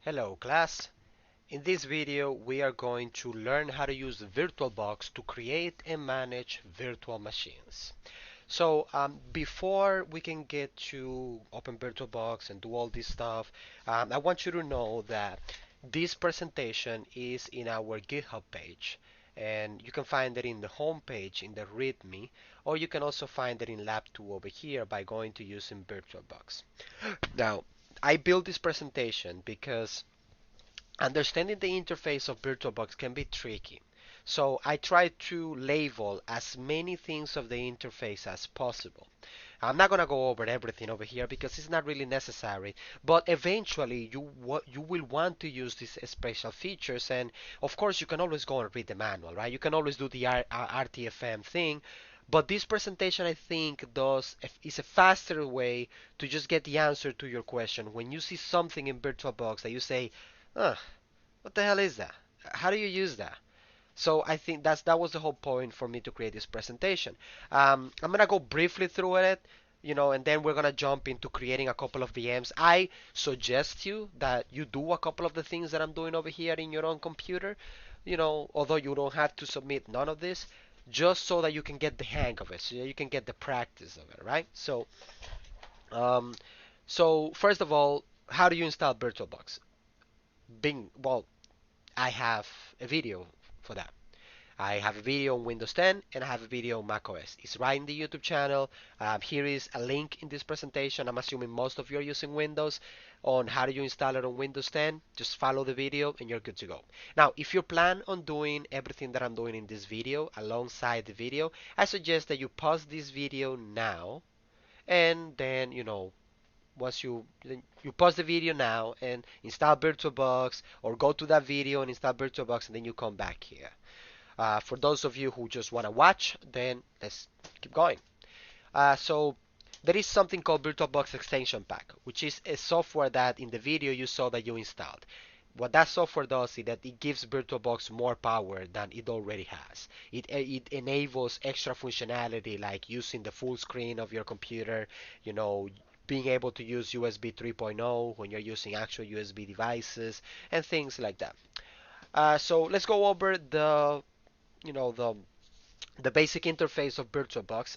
Hello class. In this video we are going to learn how to use VirtualBox to create and manage virtual machines. So before we can get to open VirtualBox and do all this stuff, I want you to know that this presentation is in our GitHub page, and you can find it in the home page in the README, or you can also find it in Lab 2 over here by going to using VirtualBox. Now, I built this presentation because understanding the interface of VirtualBox can be tricky. So I try to label as many things of the interface as possible. I'm not gonna go over everything over here because it's not really necessary, but eventually you will want to use these special features, and of course you can always go and read the manual, right? You can always do the RTFM thing, but this presentation I think is a faster way to just get the answer to your question. When you see something in VirtualBox that you say, huh, what the hell is that? How do you use that? So I think that was the whole point for me to create this presentation. I'm gonna go briefly through it, and then we're gonna jump into creating a couple of VMs. I suggest you that you do a couple of the things that I'm doing over here in your own computer, although you don't have to submit none of this, just so that you can get the hang of it, so that you can get the practice of it, right? Um, so first of all, how do you install VirtualBox? Well, I have a video for that. I have a video on Windows 10 and I have a video on macOS. It's right in the YouTube channel. Here is a link in this presentation. I'm assuming most of you are using Windows, on how do you install it on Windows 10. Just follow the video and you're good to go. Now, if you plan on doing everything that I'm doing in this video alongside the video, I suggest that you pause this video now, and then, once you pause the video now and install VirtualBox, or go to that video and install VirtualBox, and then you come back here. For those of you who just want to watch, then let's keep going. So there is something called VirtualBox Extension Pack, which is a software that in the video you saw that you installed. What that software does is that it gives VirtualBox more power than it already has. It enables extra functionality like using the full screen of your computer, being able to use USB 3.0 when you're using actual USB devices and things like that. So let's go over you know, the the basic interface of VirtualBox.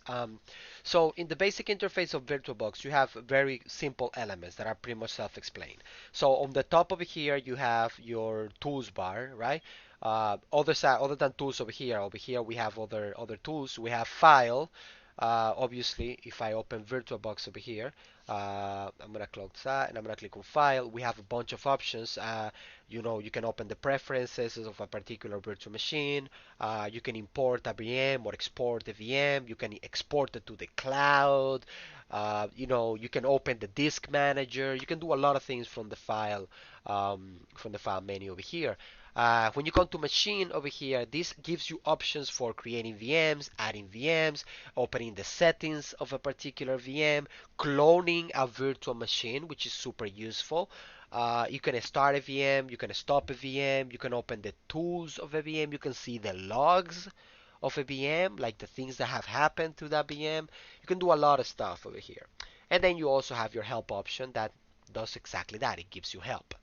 So in the basic interface of VirtualBox, you have very simple elements that are pretty much self-explained. So on the top over here, you have your tools bar, right? Other than tools over here we have other tools. We have file. Obviously, if I open VirtualBox over here, I'm gonna close that and I'm gonna click on file. We have a bunch of options. You can open the preferences of a particular virtual machine. You can import a VM or export a VM. You can export it to the cloud. You can open the disk manager. You can do a lot of things from the file menu over here. When you come to machine over here, this gives you options for creating VMs, adding VMs, opening the settings of a particular VM, cloning a virtual machine, which is super useful. You can start a VM, you can stop a VM, you can open the tools of a VM, you can see the logs of a VM, like the things that have happened to that VM. You can do a lot of stuff over here. And then you also have your help option that does exactly that. It gives you help.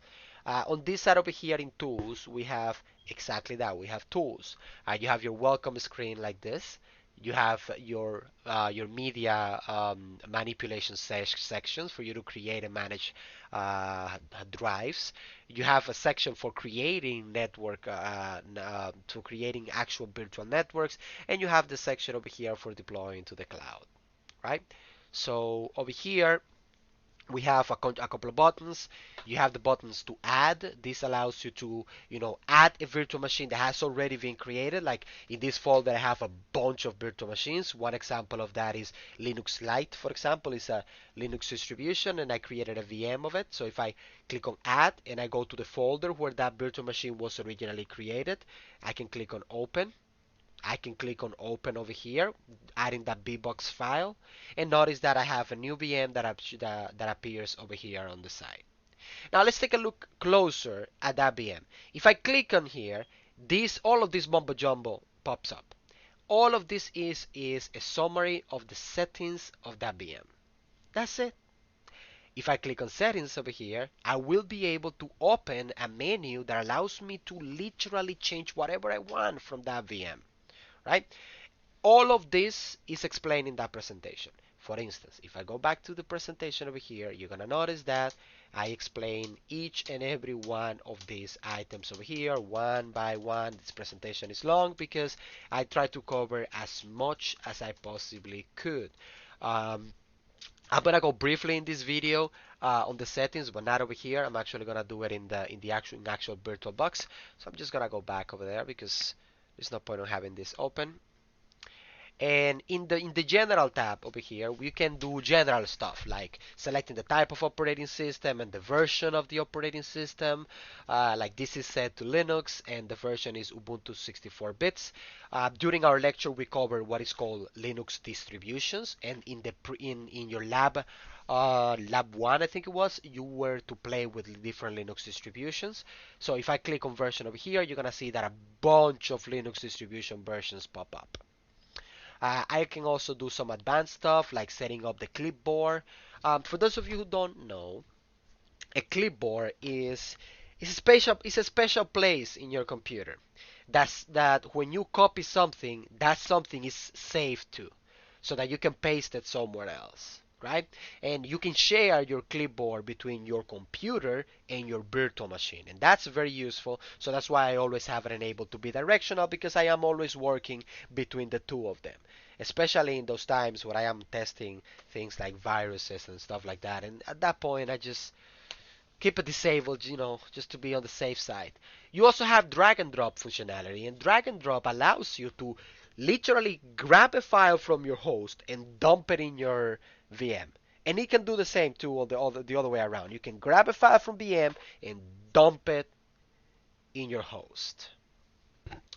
On this side over here in tools, we have exactly that. We have tools. You have your welcome screen like this. You have your media manipulation sections for you to create and manage drives. You have a section for creating to creating actual virtual networks, and you have the section over here for deploying to the cloud, right? So over here we have a couple of buttons. You have the buttons to add. This allows you to, add a virtual machine that has already been created. Like in this folder, I have a bunch of virtual machines. One example of that is Linux Lite, for example, is a Linux distribution, and I created a VM of it. So if I click on add and I go to the folder where that virtual machine was originally created, I can click on open. I can click on open over here, adding that bbox file, and notice that I have a new VM that appears over here on the side. Now let's take a look closer at that VM. If I click on here, all of this mumbo jumbo pops up. All of this is a summary of the settings of that VM. That's it. If I click on settings over here, I will be able to open a menu that allows me to literally change whatever I want from that VM, right? All of this is explained in that presentation. For instance, if I go back to the presentation over here, you're going to notice that I explain each and every one of these items over here one by one. This presentation is long because I try to cover as much as I possibly could. Um, I'm gonna go briefly in this video on the settings, but not over here. I'm actually gonna do it in the actual VirtualBox. So I'm just gonna go back over there because there's no point in having this open. And in the general tab over here, we can do general stuff like selecting the type of operating system and the version of the operating system. Like this is set to Linux and the version is Ubuntu 64 bits. During our lecture, we cover what is called Linux distributions, and in your lab 1, I think it was, you were to play with different Linux distributions. So if I click on version over here, you're gonna see that a bunch of Linux distribution versions pop up. I can also do some advanced stuff like setting up the clipboard. For those of you who don't know, a clipboard is a special place in your computer. That when you copy something, that something is saved to, so that you can paste it somewhere else, right? And you can share your clipboard between your computer and your virtual machine, and that's very useful. So that's why I always have it enabled to be directional, because I am always working between the two of them, especially in those times when I am testing things like viruses and stuff like that. And at that point, I just keep it disabled, just to be on the safe side. You also have drag and drop functionality, and drag and drop allows you to literally grab a file from your host and dump it in your VM. And it can do the same too on the other way around. You can grab a file from VM and dump it in your host.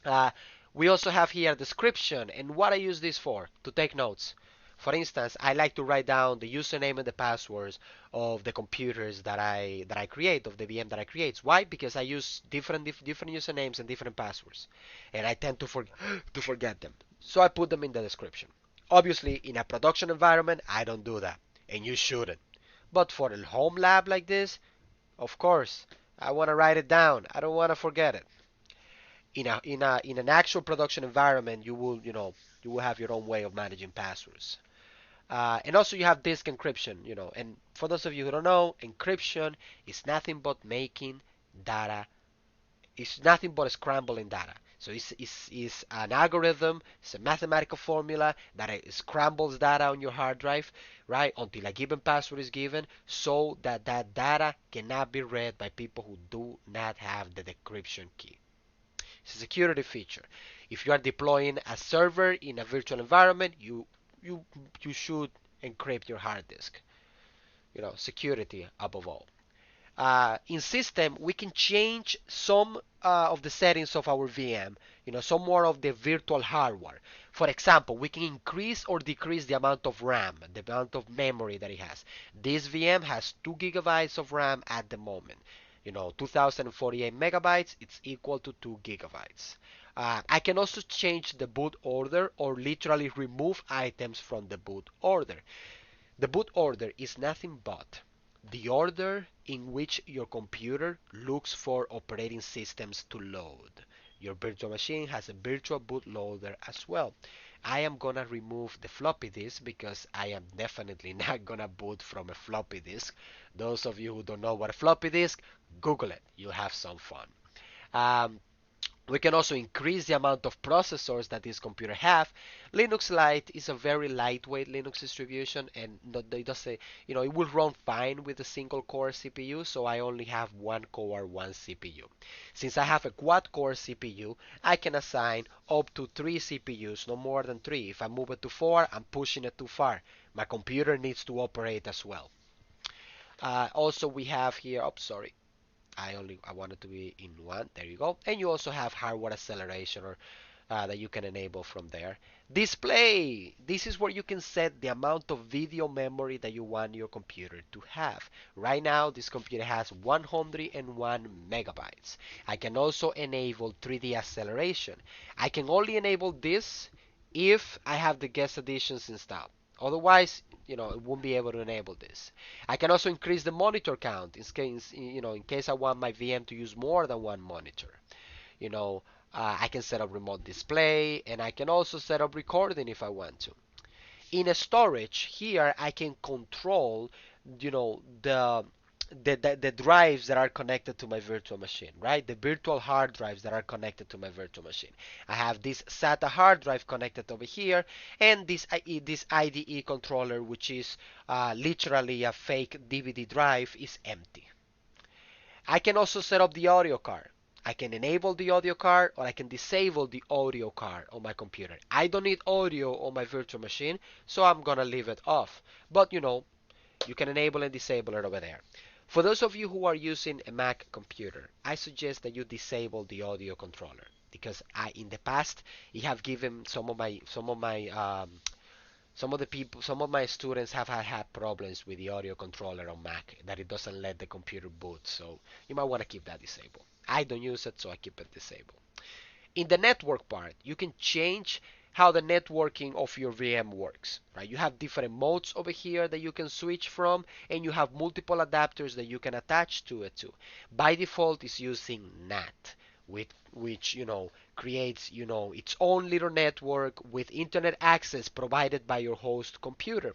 Uh, we also have here a description, and what I use this for, to take notes. For instance, I like to write down the username and the passwords of the computers that I create, of the VM that I create. Why? Because I use different usernames and different passwords, and I tend to to forget them. So I put them in the description. Obviously, in a production environment, I don't do that, and you shouldn't. But for a home lab like this, of course, I want to write it down. I don't want to forget it. In an actual production environment, you will have your own way of managing passwords. And also you have disk encryption, and for those of you who don't know, encryption is nothing but making data. It's nothing but scrambling data. So it's an algorithm, it's a mathematical formula that it scrambles data on your hard drive, right, until a given password is given, so that that data cannot be read by people who do not have the decryption key. It's a security feature. If you are deploying a server in a virtual environment, you you should encrypt your hard disk. Security above all. In system, we can change some of the settings of our VM, some more of the virtual hardware. For example, we can increase or decrease the amount of RAM, the amount of memory that it has. This VM has 2 gigabytes of RAM at the moment. 2048 megabytes, it's equal to 2 gigabytes. I can also change the boot order or literally remove items from the boot order. The boot order is nothing but the order in which your computer looks for operating systems to load. Your virtual machine has a virtual bootloader as well. I am gonna remove the floppy disk because I am definitely not gonna boot from a floppy disk. Those of you who don't know what a floppy disk, Google it. You'll have some fun. Um, we can also increase the amount of processors that this computer have. Linux Lite is a very lightweight Linux distribution, and it does it will run fine with a single core CPU. So I only have one core, one CPU. Since I have a quad core CPU, I can assign up to 3 CPUs, no more than 3. If I move it to 4, I'm pushing it too far. My computer needs to operate as well. Also, we have here. Oh, sorry. I want it to be in one. There you go. And you also have hardware acceleration that you can enable from there. Display. This is where you can set the amount of video memory that you want your computer to have. Right now, this computer has 101 megabytes. I can also enable 3D acceleration. I can only enable this if I have the guest editions installed. Otherwise, it won't be able to enable this. I can also increase the monitor count in case I want my VM to use more than one monitor. You know, I can set up remote display, and I can also set up recording if I want to. In a storage, here I can control, the drives that are connected to my virtual machine, right? The virtual hard drives that are connected to my virtual machine. I have this SATA hard drive connected over here, and this IDE controller, which is literally a fake DVD drive, is empty. I can also set up the audio card. I can enable the audio card, or I can disable the audio card on my computer. I don't need audio on my virtual machine, so I'm gonna leave it off. But you can enable and disable it over there. For those of you who are using a Mac computer, I suggest that you disable the audio controller, because in the past, I have given some of my students have had problems with the audio controller on Mac, that it doesn't let the computer boot. So you might want to keep that disabled. I don't use it, so I keep it disabled. In the network part, you can change how the networking of your VM works, right? You have different modes over here that you can switch from, and you have multiple adapters that you can attach to it too. By default, it's using NAT, which creates its own little network with internet access provided by your host computer.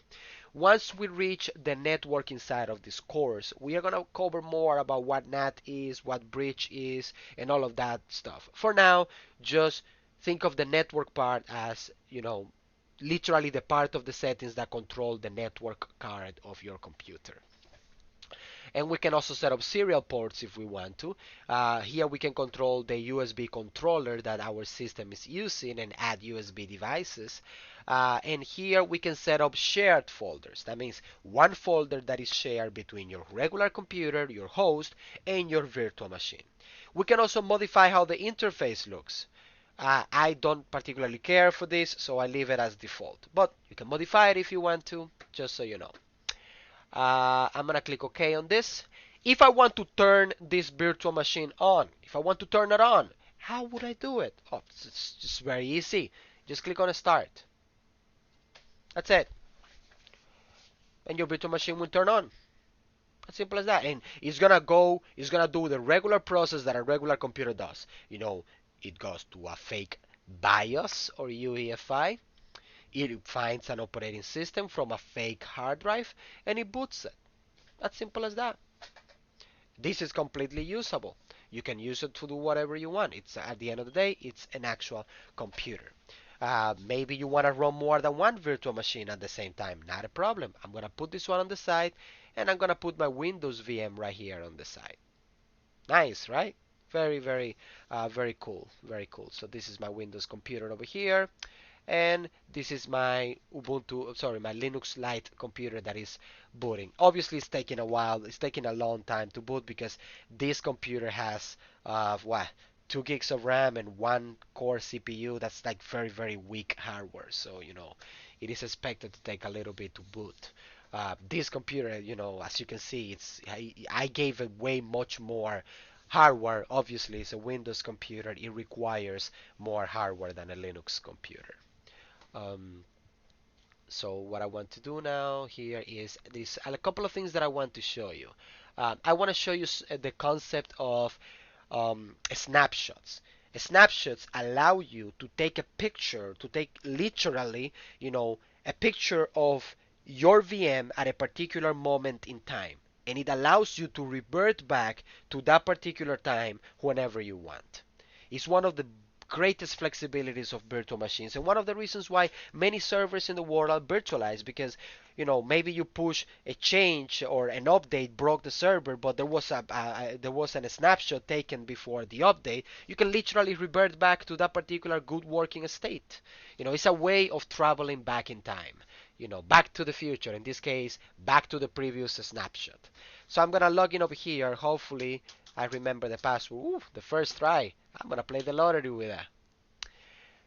Once we reach the networking side of this course, we are going to cover more about what NAT is, what bridge is, and all of that stuff. For now, just think of the network part as, literally the part of the settings that control the network card of your computer. And we can also set up serial ports if we want to. Here we can control the USB controller that our system is using and add USB devices. And here we can set up shared folders. That means one folder that is shared between your regular computer, your host, and your virtual machine. We can also modify how the interface looks. I don't particularly care for this, so I leave it as default. But you can modify it if you want to, just so you know. I'm gonna click OK on this. If I want to turn this virtual machine on, if I want to turn it on, how would I do it? Oh, it's just very easy. Just click on Start. That's it. And your virtual machine will turn on. As simple as that. And it's gonna do the regular process that a regular computer does. It goes to a fake BIOS or UEFI. It finds an operating system from a fake hard drive, and it boots it. As simple as that. This is completely usable. You can use it to do whatever you want. It's at the end of the day, it's an actual computer. Maybe you want to run more than one virtual machine at the same time. Not a problem. I'm going to put this one on the side, and I'm going to put my Windows VM right here on the side. Nice, right? Very, very, very cool. Very cool. So this is my Windows computer over here. And this is my my Linux Lite computer that is booting. Obviously, it's taking a while. It's taking a long time to boot because this computer has 2 gigs of RAM and 1 core CPU. That's like very, very weak hardware. So it is expected to take a little bit to boot. This computer, as you can see, I gave it way much more hardware. Obviously, it's a Windows computer. It requires more hardware than a Linux computer. Um, so what I want to do now here is a couple of things that I want to show you. I want to show you the concept of snapshots. Snapshots allow you to take a picture, to take literally, a picture of your VM at a particular moment in time. And it allows you to revert back to that particular time whenever you want. It's one of the greatest flexibilities of virtual machines, and one of the reasons why many servers in the world are virtualized, because maybe you push a change or an update broke the server, but there was a snapshot taken before the update. You can literally revert back to that particular good working state. It's a way of traveling back in time. Back to the future. In this case, back to the previous snapshot. So I'm gonna log in over here. Hopefully I remember the password. Ooh, the first try. I'm gonna play the lottery with that.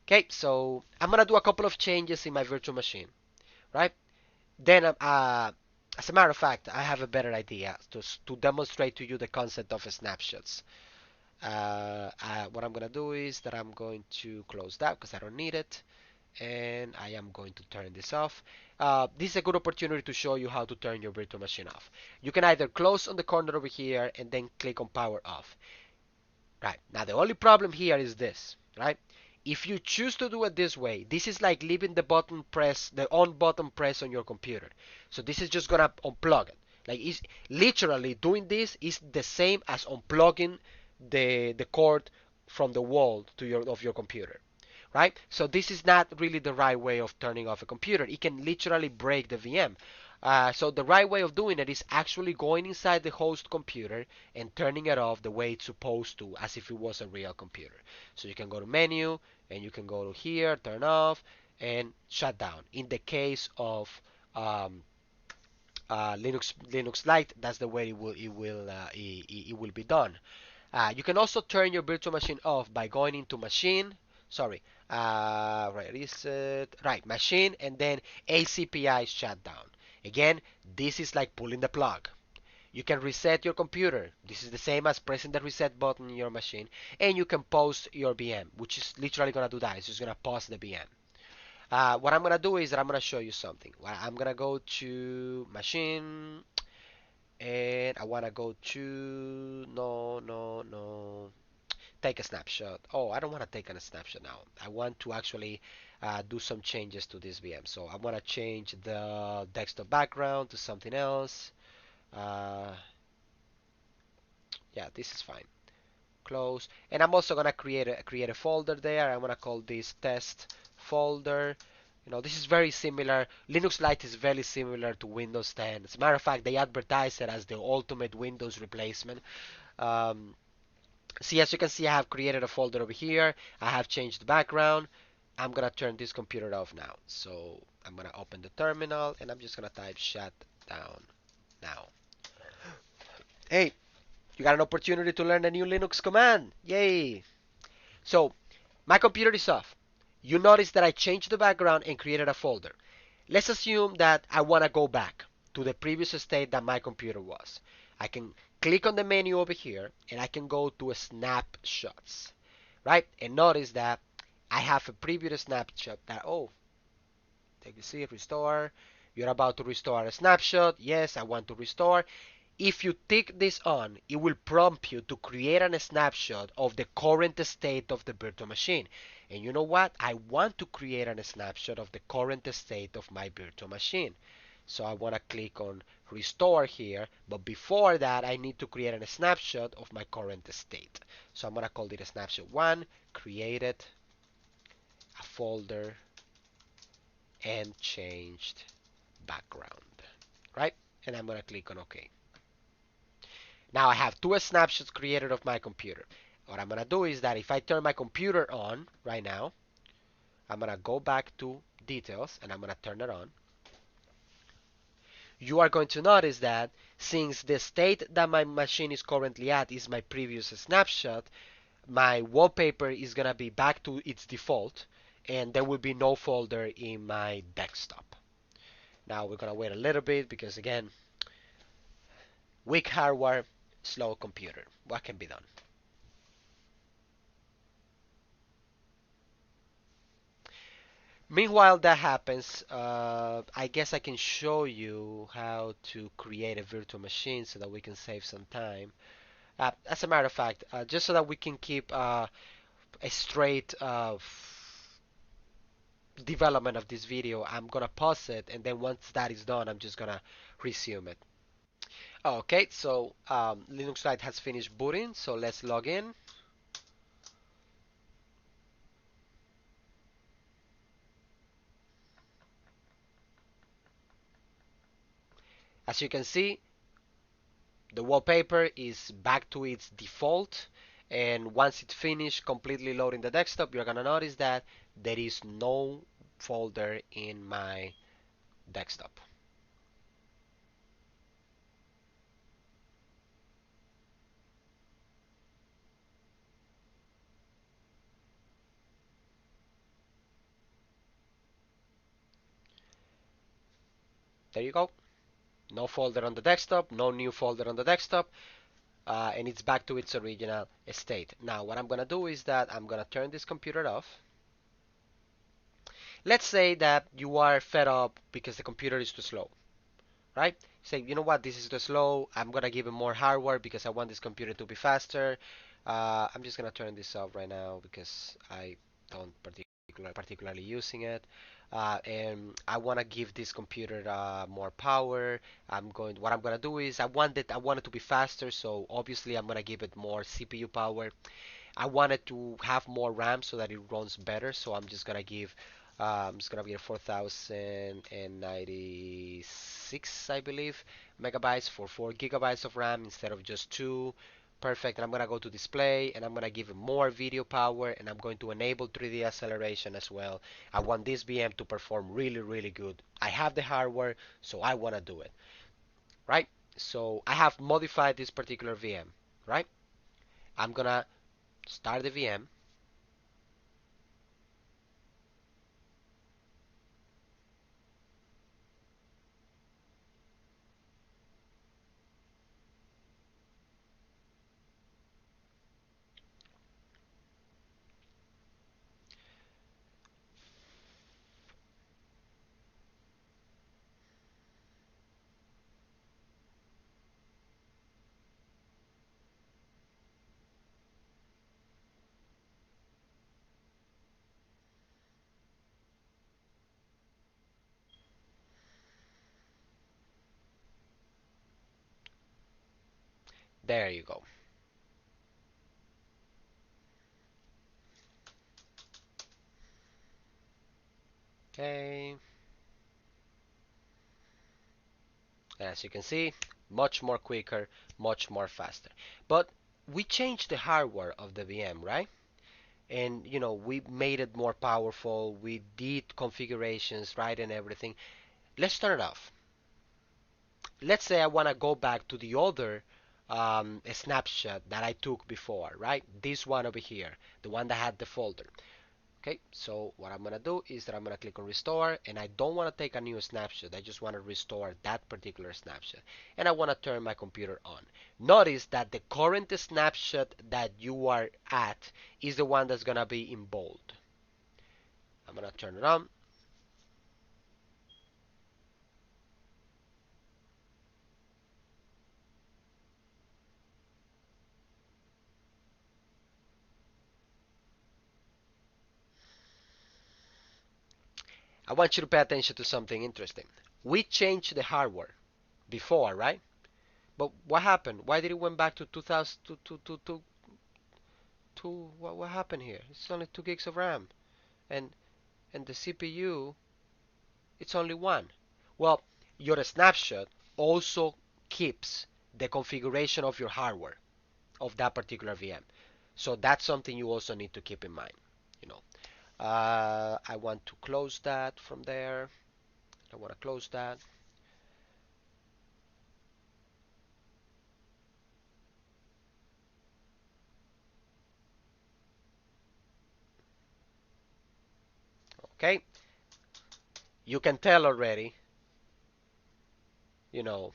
Okay, so I'm gonna do a couple of changes in my virtual machine, right? Then, as a matter of fact, I have a better idea to demonstrate to you the concept of snapshots. What I'm gonna do is that I'm going to close that because I don't need it, and I am going to turn this off. This is a good opportunity to show you how to turn your virtual machine off. You can either close on the corner over here and then click on power off. Right, now the only problem here is this, right? If you choose to do it this way, this is like leaving the button press, the on button press on your computer. So this is just gonna unplug it. Like it's literally doing this is the same as unplugging the cord from the wall to your computer, right? So this is not really the right way of turning off a computer. It can literally break the VM. So the right way of doing it is actually going inside the host computer and turning it off the way it's supposed to, as if it was a real computer. So you can go to menu and you can go to here, turn off, and shut down. In the case of um, Linux Lite, that's the way it will be done. You can also turn your virtual machine off by going into machine. Sorry, right, reset. Right, machine, and then ACPI shutdown. Again, this is like pulling the plug. You can reset your computer. This is the same as pressing the reset button in your machine, and you can pause your VM, which is literally gonna do that. It's just gonna pause the VM. What I'm gonna do is that I'm gonna show you something. I'm gonna go to machine, and I wanna go to no, take a snapshot. Oh, I don't want to take a snapshot now. I want to actually do some changes to this VM. So I want to change the desktop background to something else. Uh, yeah, this is fine. Close. And I'm also gonna create a folder there. I'm gonna call this test folder. You know, this is very similar. Linux Lite is very similar to Windows 10. As a matter of fact, they advertise it as the ultimate Windows replacement. Um, See, as you can see, I have created a folder over here. I have changed the background. I'm gonna turn this computer off now. So I'm gonna open the terminal and I'm just gonna type shut down now. Hey, you got an opportunity to learn a new Linux command. Yay! So my computer is off. You notice that I changed the background and created a folder. Let's assume that I wanna go back to the previous state that my computer was. I can click on the menu over here and I can go to snapshots, right? And notice that I have a previous snapshot that, oh, take a see, restore. You're about to restore a snapshot. Yes, I want to restore. If you tick this on, it will prompt you to create a snapshot of the current state of the virtual machine. And you know what? I want to create a snapshot of the current state of my virtual machine. So I want to click on restore here, but before that I need to create a snapshot of my current state. So I'm going to call it a snapshot 1, created a folder, and changed background, right? And I'm going to click on OK. Now I have two snapshots created of my computer. What I'm going to do is that if I turn my computer on right now, I'm going to go back to details and I'm going to turn it on. You are going to notice that since the state that my machine is currently at is my previous snapshot, my wallpaper is going to be back to its default and there will be no folder in my desktop. Now we're going to wait a little bit because again, weak hardware, slow computer. What can be done? Meanwhile that happens, I guess I can show you how to create a virtual machine so that we can save some time. As a matter of fact, just so that we can keep a straight development of this video, I'm gonna pause it, and then once that is done, I'm just gonna resume it. Okay, so Linux Lite has finished booting, so let's log in. As you can see, the wallpaper is back to its default, and once it's finished completely loading the desktop, you're gonna notice that there is no folder in my desktop. There you go. No folder on the desktop, no new folder on the desktop, and it's back to its original state. Now what I'm gonna do is that I'm gonna turn this computer off. Let's say that you are fed up because the computer is too slow, right? Say, you know what, this is too slow. I'm gonna give it more hardware because I want this computer to be faster. I'm just gonna turn this off right now because I don't particularly using it. And I want to give this computer more power. What I'm gonna do is I want it to be faster, so obviously I'm gonna give it more CPU power. I wanted to have more RAM so that it runs better. So I'm just gonna give 4096, I believe, megabytes for 4 gigabytes of RAM instead of just two. Perfect. And I'm gonna go to display and I'm gonna give it more video power and I'm going to enable 3D acceleration as well. I want this VM to perform really, really good. I have the hardware, so I wanna do it, right? So I have modified this particular VM, right? I'm gonna start the VM. There you go. Okay. As you can see, much more quicker, much more faster. But we changed the hardware of the VM, right? And we made it more powerful. We did configurations, right, and everything. Let's turn it off. Let's say I want to go back to the other snapshot that I took before, right? This one over here, the one that had the folder. Okay, so what I'm gonna do is that I'm gonna click on restore and I don't want to take a new snapshot. I just want to restore that particular snapshot and I want to turn my computer on. Notice that the current snapshot that you are at is the one that's gonna be in bold. I'm gonna turn it on. I want you to pay attention to something interesting. We changed the hardware before, right? But what happened? Why did it went back to 2000 to what happened here? It's only 2 gigs of RAM and the CPU it's only one. Well, your snapshot also keeps the configuration of your hardware of that particular VM. So that's something you also need to keep in mind. You know, I want to close that from there. I want to close that. Okay, you can tell already. You know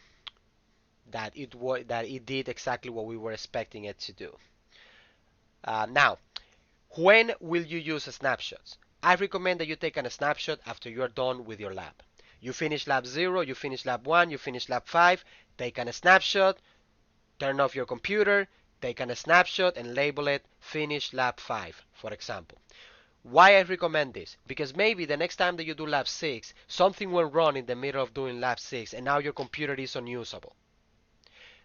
that it did exactly what we were expecting it to do. Now, when will you use snapshots? I recommend that you take a snapshot after you're done with your lab. You finish lab 0, you finish lab 1, you finish lab 5, take a snapshot, turn off your computer, take a snapshot and label it finish lab 5, for example. Why I recommend this? Because maybe the next time that you do lab 6, something went wrong in the middle of doing lab 6 and now your computer is unusable.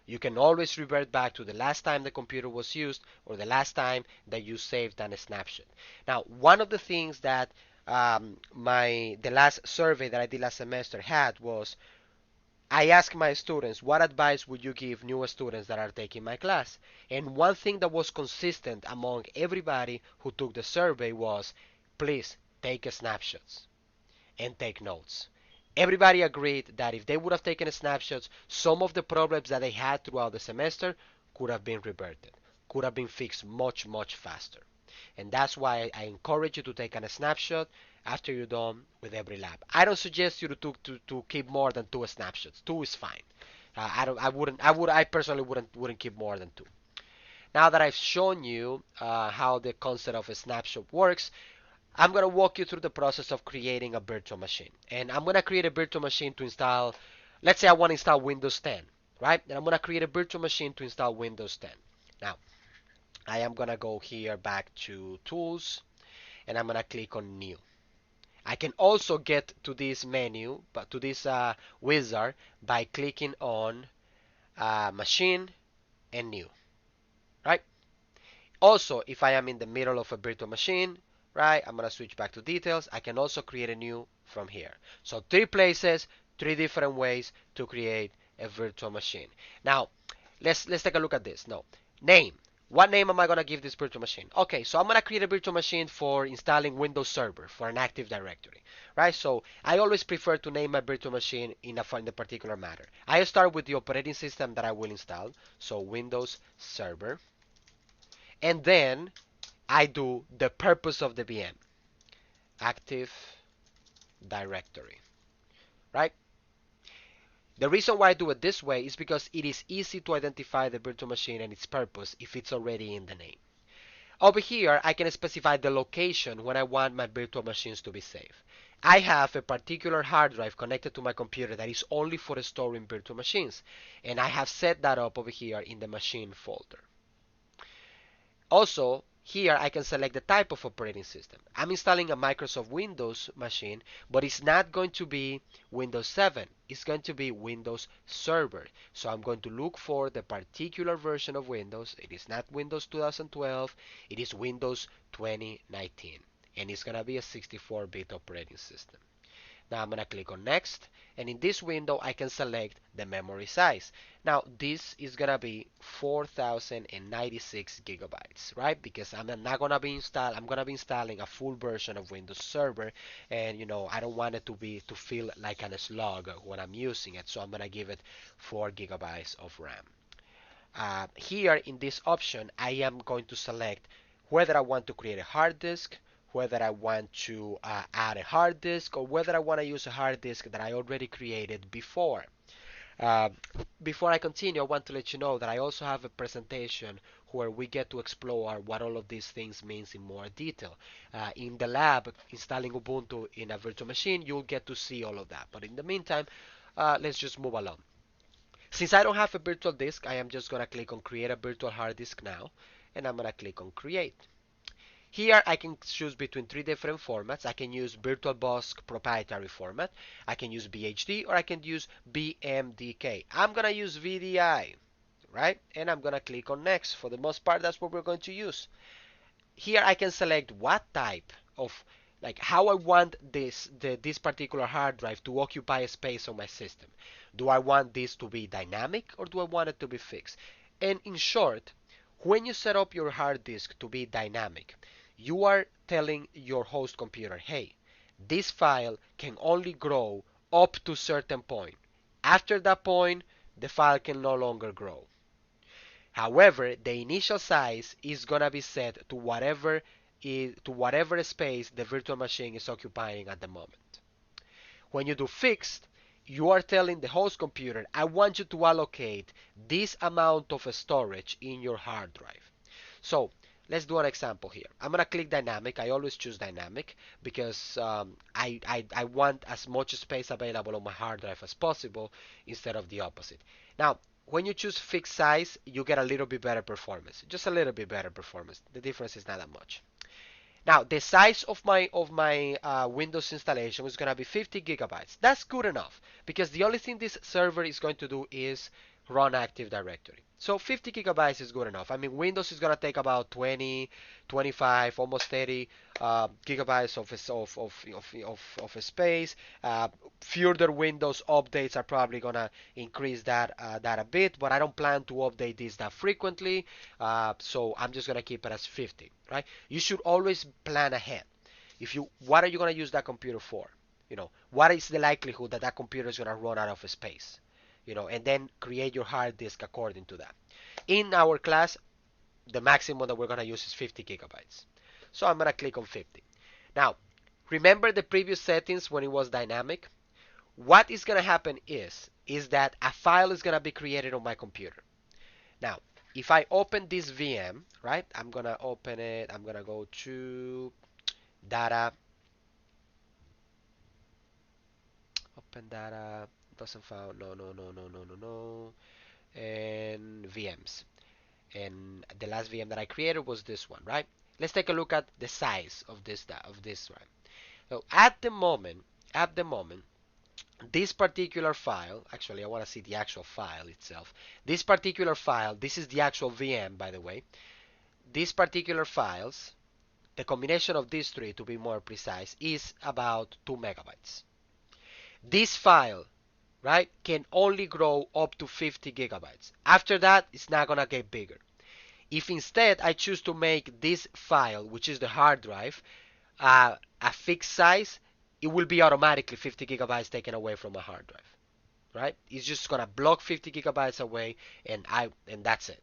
You can always revert back to the last time the computer was used or the last time that you saved a snapshot. Now, one of the things that the last survey that I did last semester had was I asked my students, what advice would you give new students that are taking my class? And one thing that was consistent among everybody who took the survey was, please take snapshots and take notes. Everybody agreed that if they would have taken snapshots, some of the problems that they had throughout the semester could have been reverted, could have been fixed much, much faster. And that's why I encourage you to take a snapshot after you're done with every lab. I don't suggest you to keep more than 2 snapshots. 2 is fine. I personally wouldn't keep more than 2. Now that I've shown you how the concept of a snapshot works, I'm going to walk you through the process of creating a virtual machine. And I'm going to create a virtual machine to install, let's say I want to install Windows 10, right? And I'm going to create a virtual machine to install Windows 10. Now, I am going to go here back to Tools, and I'm going to click on New. I can also get to this menu, but to this wizard by clicking on Machine and New, right? Also, if I am in the middle of a virtual machine, right, I'm going to switch back to details. I can also create a new from here. So 3 places, 3 different ways to create a virtual machine. Now, let's take a look at this. No, name. What name am I going to give this virtual machine? Okay, so I'm going to create a virtual machine for installing Windows Server for an Active Directory, right? So I always prefer to name my virtual machine in a particular matter. I start with the operating system that I will install, so Windows Server, and then I do the purpose of the VM, Active Directory, right? The reason why I do it this way is because it is easy to identify the virtual machine and its purpose if it's already in the name. Over here, I can specify the location when I want my virtual machines to be safe. I have a particular hard drive connected to my computer that is only for storing virtual machines, and I have set that up over here in the machine folder. Also, here I can select the type of operating system. I'm installing a Microsoft Windows machine, but it's not going to be Windows 7. It's going to be Windows Server. So I'm going to look for the particular version of Windows. It is not Windows 2012. It is Windows 2019. And it's going to be a 64-bit operating system. Now I'm going to click on Next, and in this window I can select the memory size. Now this is going to be 4096 gigabytes, right? Because I'm not going to be installing a full version of Windows Server, and I don't want it to feel like a slug when I'm using it, so I'm going to give it 4 gigabytes of RAM. Here in this option, I am going to select whether I want to create a hard disk, whether I want to add a hard disk, or whether I want to use a hard disk that I already created before. Uh, Before I continue, I want to let you know that I also have a presentation where we get to explore what all of these things means in more detail. In the lab, installing Ubuntu in a virtual machine, you'll get to see all of that. But in the meantime, let's just move along. Since I don't have a virtual disk, I am just going to click on Create a Virtual Hard Disk now, and I'm going to click on Create. Here I can choose between 3 different formats. I can use VirtualBox proprietary format, I can use BHD, or I can use BMDK. I'm going to use VDI, right? And I'm going to click on Next. For the most part, that's what we're going to use. Here I can select what type of, like how I want this particular hard drive to occupy space on my system. Do I want this to be dynamic, or do I want it to be fixed? And in short, when you set up your hard disk to be dynamic, you are telling your host computer, hey, this file can only grow up to a certain point. After that point, the file can no longer grow. However, the initial size is gonna be set to whatever space the virtual machine is occupying at the moment. When you do fixed, you are telling the host computer, I want you to allocate this amount of storage in your hard drive. So let's do an example here. I'm gonna click dynamic. I always choose dynamic because I want as much space available on my hard drive as possible instead of the opposite. Now, when you choose fixed size, you get a little bit better performance. Just a little bit better performance. The difference is not that much. Now, the size of my Windows installation is going to be 50 gigabytes. That's good enough because the only thing this server is going to do is run Active Directory. So 50 gigabytes is good enough. I mean, Windows is going to take about 20, 25, almost 30 gigabytes of space. Further Windows updates are probably going to increase that a bit, but I don't plan to update this that frequently, so I'm just going to keep it as 50, right? You should always plan ahead. What are you going to use that computer for? What is the likelihood that computer is going to run out of space? And then create your hard disk according to that. In our class, the maximum that we're going to use is 50 gigabytes. So I'm going to click on 50. Now, remember the previous settings when it was dynamic? What is going to happen is that a file is going to be created on my computer. Now, if I open this VM, right, I'm going to open it. I'm going to go to data, open data, doesn't found, no, no, no, no, no, no, no, and VMs. And the last VM that I created was this one, right? Let's take a look at the size of this, right? So at the moment, this particular file, actually I want to see the actual file itself. This particular file, this is the actual VM, by the way. These particular files, the combination of these three, to be more precise, is about 2 megabytes. This file, right, can only grow up to 50 gigabytes. After that, it's not gonna get bigger. If instead I choose to make this file, which is the hard drive, a fixed size, it will be automatically 50 gigabytes taken away from my hard drive, right? It's just gonna block 50 gigabytes away, and that's it.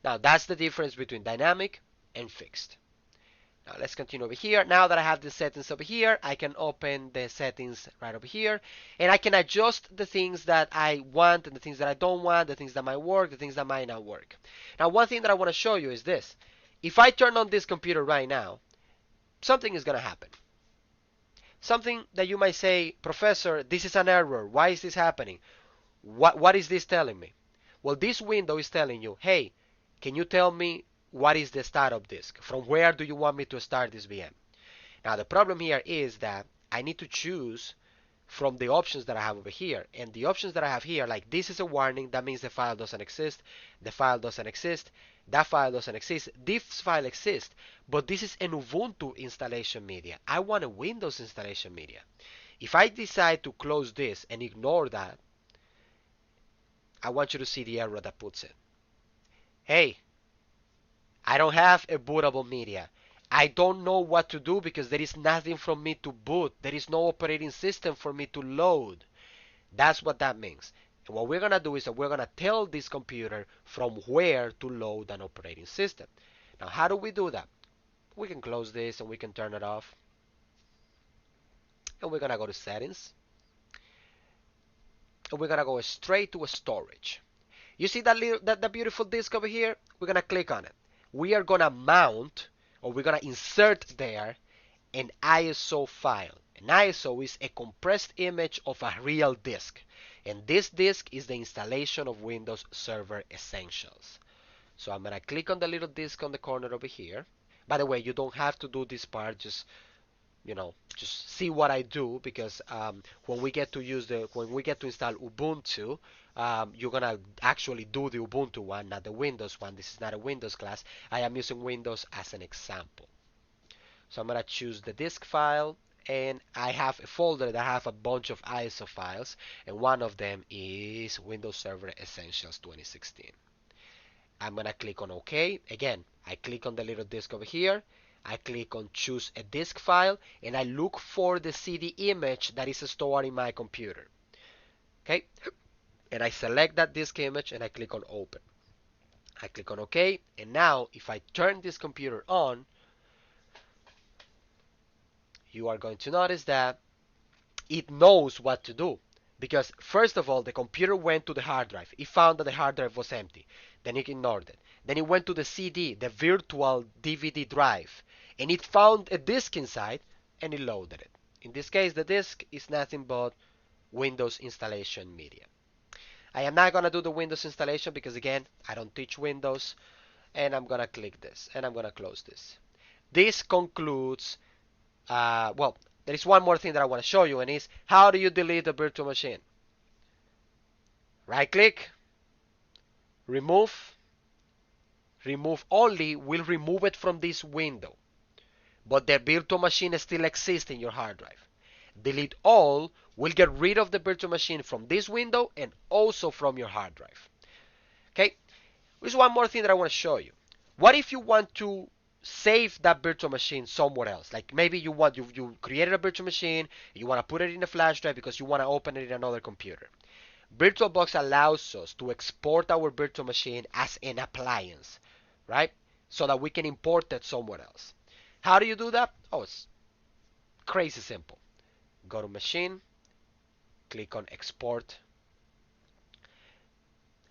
Now that's the difference between dynamic and fixed. Now let's continue over here. Now that I have the settings over here, I can open the settings right over here, and I can adjust the things that I want and the things that I don't want, the things that might work, the things that might not work. Now one thing that I want to show you is this. If I turn on this computer right now, something is going to happen. Something that you might say, Professor, this is an error. Why is this happening? What is this telling me? Well, this window is telling you, hey, can you tell me what is the startup disk? From where do you want me to start this VM? Now, the problem here is that I need to choose from the options that I have over here. And the options that I have here, like this is a warning, that means the file doesn't exist. The file doesn't exist. That file doesn't exist. This file exists, but this is an Ubuntu installation media. I want a Windows installation media. If I decide to close this and ignore that, I want you to see the error that puts it. Hey, I don't have a bootable media. I don't know what to do because there is nothing for me to boot. There is no operating system for me to load. That's what that means. And what we're going to do is that we're going to tell this computer from where to load an operating system. Now, how do we do that? We can close this and we can turn it off. And we're going to go to settings. And we're going to go straight to storage. You see that beautiful disk over here? We're going to click on it. We are going to mount, or we're going to insert there, an ISO file. An ISO is a compressed image of a real disk. And this disk is the installation of Windows Server Essentials. So I'm going to click on the little disk on the corner over here. By the way, you don't have to do this part, just see what I do, because when we get to install Ubuntu, you're gonna actually do the Ubuntu one, not the Windows one. This is not a Windows class. I am using Windows as an example. So I'm gonna choose the disk file, and I have a folder that have a bunch of ISO files, and one of them is Windows Server Essentials 2016. I'm gonna click on OK. Again, I click on the little disk over here. I click on choose a disk file, and I look for the CD image that is stored in my computer. Okay, and I select that disk image and I click on open. I click on OK, and now if I turn this computer on, you are going to notice that it knows what to do. Because first of all, the computer went to the hard drive. It found that the hard drive was empty. Then it ignored it. Then it went to the CD, the virtual DVD drive, and it found a disk inside, and it loaded it. In this case, the disk is nothing but Windows installation media. I am not going to do the Windows installation because, again, I don't teach Windows, and I'm going to click this, and I'm going to close this. This concludes, well, there is one more thing that I want to show you, and is how do you delete a virtual machine? Right click, remove only will remove it from this window, but the virtual machine still exists in your hard drive. Delete all will get rid of the virtual machine from this window and also from your hard drive. Okay, there's one more thing that I want to show you. What if you want to save that virtual machine somewhere else? Like maybe you created a virtual machine, you want to put it in a flash drive because you want to open it in another computer. VirtualBox allows us to export our virtual machine as an appliance, right? So that we can import it somewhere else. How do you do that? Oh, it's crazy simple. Go to Machine, click on Export,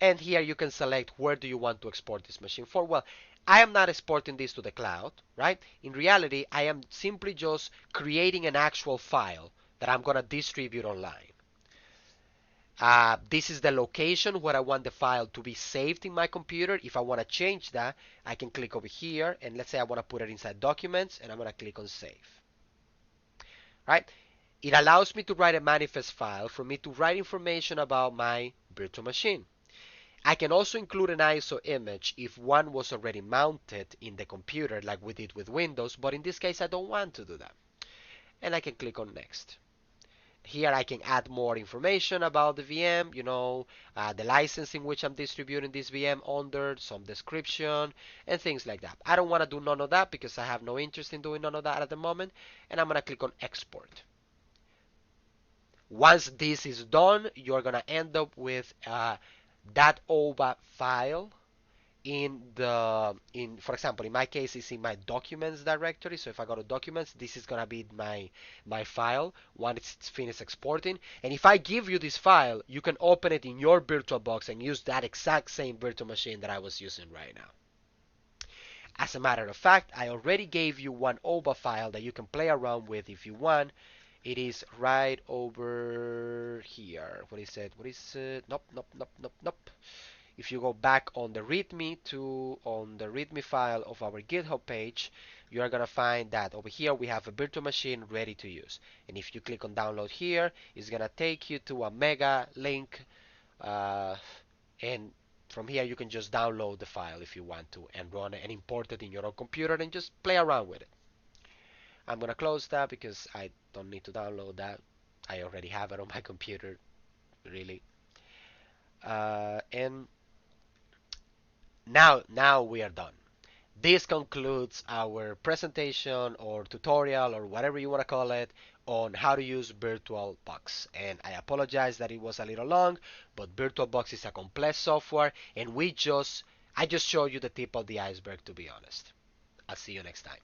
And here you can select where do you want to export this machine for. Well, I am not exporting this to the cloud, right? In reality, I am simply just creating an actual file that I'm going to distribute online. This is the location where I want the file to be saved in my computer. If I want to change that, I can click over here, and let's say I want to put it inside documents, and I'm going to click on save. Right? It allows me to write a manifest file for me to write information about my virtual machine. I can also include an ISO image if one was already mounted in the computer like we did with Windows, but in this case I don't want to do that. And I can click on next. Here I can add more information about the VM, the license in which I'm distributing this VM under, some description, and things like that. I don't want to do none of that because I have no interest in doing none of that at the moment, and I'm going to click on export. Once this is done, you're going to end up with that OVA file for example, in my case, it's in my documents directory. So if I go to documents, this is gonna be my file once it's finished exporting. And if I give you this file, you can open it in your VirtualBox and use that exact same virtual machine that I was using right now. As a matter of fact, I already gave you one OVA file that you can play around with if you want. It is right over here. What is it? What is it? Nope, nope, nope, nope, nope. If you go back on the README file of our GitHub page, you are gonna find that over here we have a virtual machine ready to use. And if you click on download here, it's gonna take you to a mega link, and from here you can just download the file if you want to and run it and import it in your own computer and just play around with it. I'm gonna close that because I don't need to download that. I already have it on my computer, really. And now we are done. This concludes our presentation or tutorial or whatever you want to call it on how to use VirtualBox. And I apologize that it was a little long, but VirtualBox is a complex software, and I just showed you the tip of the iceberg, to be honest. I'll see you next time.